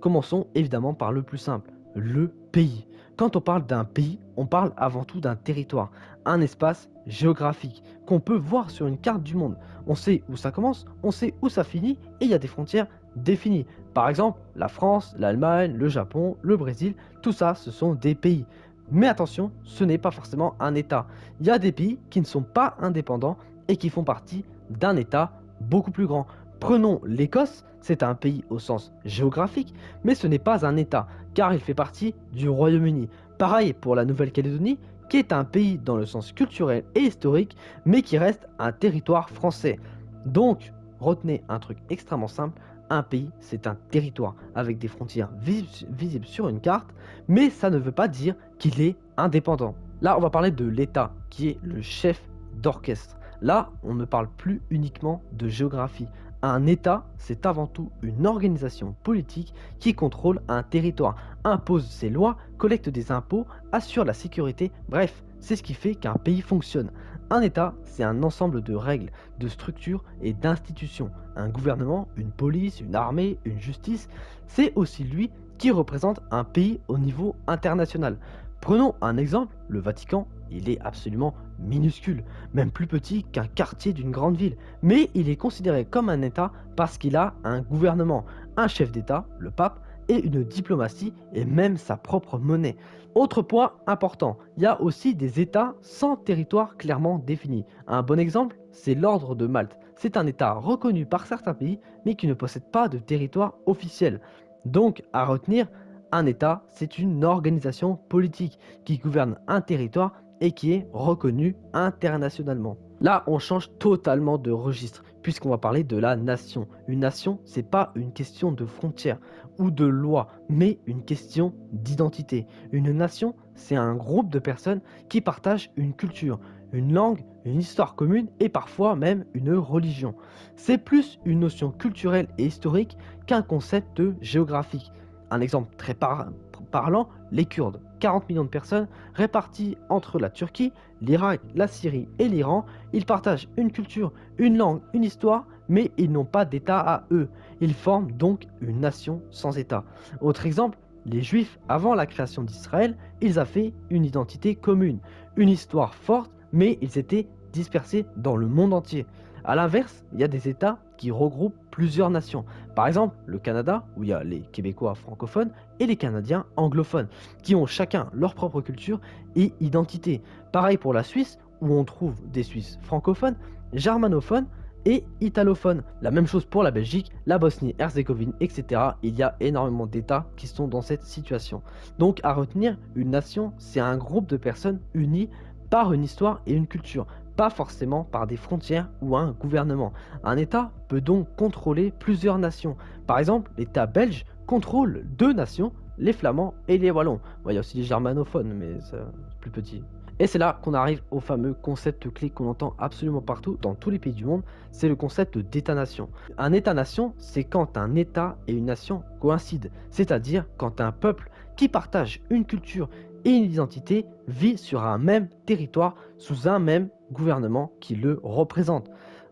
Commençons évidemment par le plus simple, le pays. Quand on parle d'un pays, on parle avant tout d'un territoire, un espace géographique qu'on peut voir sur une carte du monde. On sait où ça commence, on sait où ça finit et il y a des frontières définies. Par exemple, la France, l'Allemagne, le Japon, le Brésil, tout ça, ce sont des pays. Mais attention, ce n'est pas forcément un État. Il y a des pays qui ne sont pas indépendants et qui font partie d'un État beaucoup plus grand. Prenons l'Écosse, c'est un pays au sens géographique, mais ce n'est pas un État, car il fait partie du Royaume-Uni. Pareil pour la Nouvelle-Calédonie, qui est un pays dans le sens culturel et historique, mais qui reste un territoire français. Donc, retenez un truc extrêmement simple, un pays, c'est un territoire, avec des frontières visibles sur une carte, mais ça ne veut pas dire qu'il est indépendant. Là, on va parler de l'État, qui est le chef d'orchestre. Là, on ne parle plus uniquement de géographie. Un État, c'est avant tout une organisation politique qui contrôle un territoire, impose ses lois, collecte des impôts, assure la sécurité, bref, c'est ce qui fait qu'un pays fonctionne. Un État, c'est un ensemble de règles, de structures et d'institutions. Un gouvernement, une police, une armée, une justice, c'est aussi lui qui représente un pays au niveau international. Prenons un exemple, le Vatican, il est absolument minuscule, même plus petit qu'un quartier d'une grande ville, mais il est considéré comme un État parce qu'il a un gouvernement, un chef d'État, le pape, et une diplomatie et même sa propre monnaie. Autre point important, il y a aussi des États sans territoire clairement défini. Un bon exemple, c'est l'Ordre de Malte. C'est un État reconnu par certains pays, mais qui ne possède pas de territoire officiel. Donc, à retenir, un État, c'est une organisation politique qui gouverne un territoire et qui est reconnue internationalement. Là, on change totalement de registre, puisqu'on va parler de la nation. Une nation, c'est pas une question de frontières ou de loi, mais une question d'identité. Une nation, c'est un groupe de personnes qui partagent une culture, une langue, une histoire commune et parfois même une religion. C'est plus une notion culturelle et historique qu'un concept géographique. Un exemple très parlant, les Kurdes. 40 millions de personnes réparties entre la Turquie, l'Irak, la Syrie et l'Iran. Ils partagent une culture, une langue, une histoire, mais ils n'ont pas d'État à eux. Ils forment donc une nation sans État. Autre exemple, les Juifs, avant la création d'Israël, ils avaient une identité commune, une histoire forte, mais ils étaient dispersés dans le monde entier. A l'inverse, il y a des États qui regroupent plusieurs nations. Par exemple, le Canada, où il y a les Québécois francophones et les Canadiens anglophones, qui ont chacun leur propre culture et identité. Pareil pour la Suisse, où on trouve des Suisses francophones, germanophones et italophones. La même chose pour la Belgique, la Bosnie-Herzégovine, etc. Il y a énormément d'États qui sont dans cette situation. Donc à retenir, une nation, c'est un groupe de personnes unies par une histoire et une culture, pas forcément par des frontières ou un gouvernement. Un État peut donc contrôler plusieurs nations. Par exemple, l'État belge contrôle deux nations, les Flamands et les Wallons. Bon, il y a aussi les germanophones, mais c'est plus petit. Et c'est là qu'on arrive au fameux concept clé qu'on entend absolument partout dans tous les pays du monde, c'est le concept d'État-nation. Un État-nation, c'est quand un État et une nation coïncident, c'est-à-dire quand un peuple qui partage une culture et une identité vit sur un même territoire sous un même gouvernement qui le représente.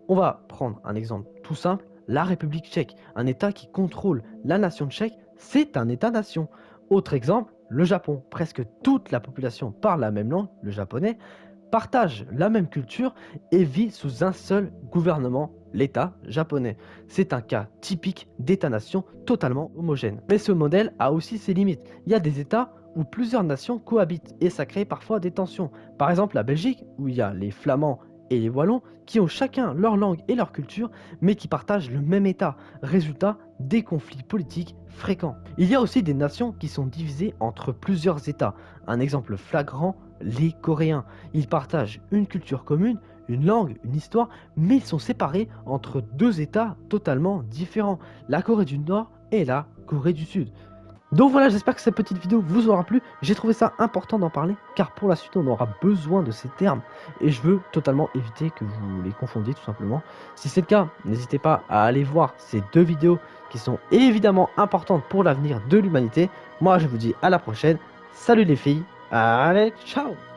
On va prendre un exemple tout simple, la République tchèque, un État qui contrôle la nation tchèque, c'est un État-nation. Autre exemple, le Japon, presque toute la population parle la même langue, le japonais, partage la même culture et vit sous un seul gouvernement, l'État japonais. C'est un cas typique d'État-nation totalement homogène. Mais ce modèle a aussi ses limites. Il y a des États où plusieurs nations cohabitent et ça crée parfois des tensions. Par exemple la Belgique, où il y a les Flamands et les Wallons qui ont chacun leur langue et leur culture, mais qui partagent le même État. Résultat, des conflits politiques fréquents. Il y a aussi des nations qui sont divisées entre plusieurs États. Un exemple flagrant, les Coréens. Ils partagent une culture commune, une langue, une histoire, mais ils sont séparés entre deux États totalement différents, la Corée du Nord et la Corée du Sud. Donc voilà, j'espère que cette petite vidéo vous aura plu. J'ai trouvé ça important d'en parler, car pour la suite, on aura besoin de ces termes. Et je veux totalement éviter que vous les confondiez, tout simplement. Si c'est le cas, n'hésitez pas à aller voir ces deux vidéos qui sont évidemment importantes pour l'avenir de l'humanité. Moi, je vous dis à la prochaine. Salut les filles. Allez, ciao!